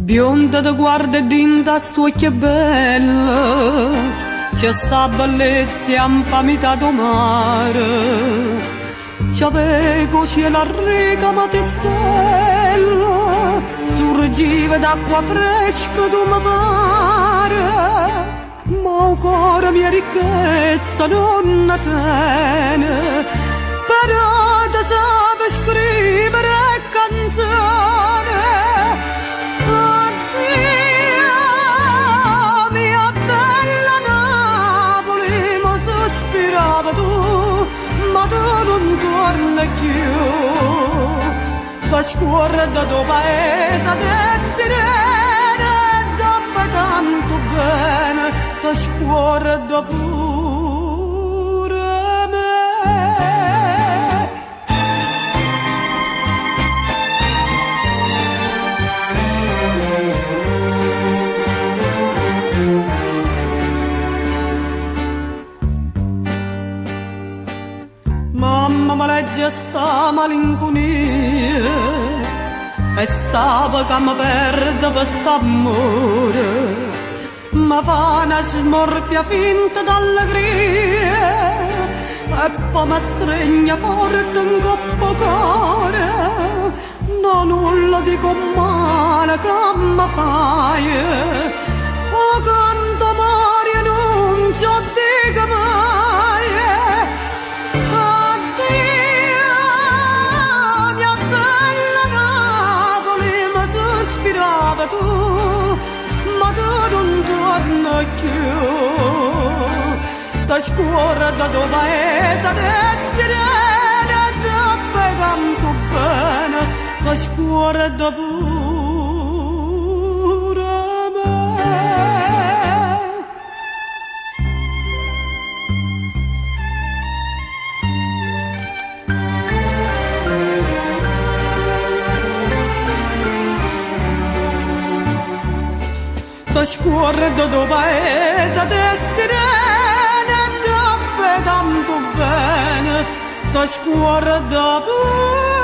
Bionda da guarda e dinda sto che bella, c'è sta bellezza ampamita do mare, c'avevo cielo a riga ma te stella, surgiva d'acqua fresca do mi pare, ma il cuore mia ricchezza non tiene, però te sape scrivere canzone. Tu, ma tu non torni più, da scuola da tuo paese del sirene, dopo tanto bene, da scuola da pure me. Mamma mi legge sta malinconia e sa che mi perde per st'amore, ma fa una smorfia finta d'allegria e poi mi stringe forte in coppo cuore, no nulla dico male che mi fai, o quanto amore non ci dico mai. Tu, ma tu non torni più, da scuola da tuo paese del sirene, dopo tanto bene, da scuola da pure me. Da scuola da tuo paese del sirene, dopo tanto bene, da scuola da pure.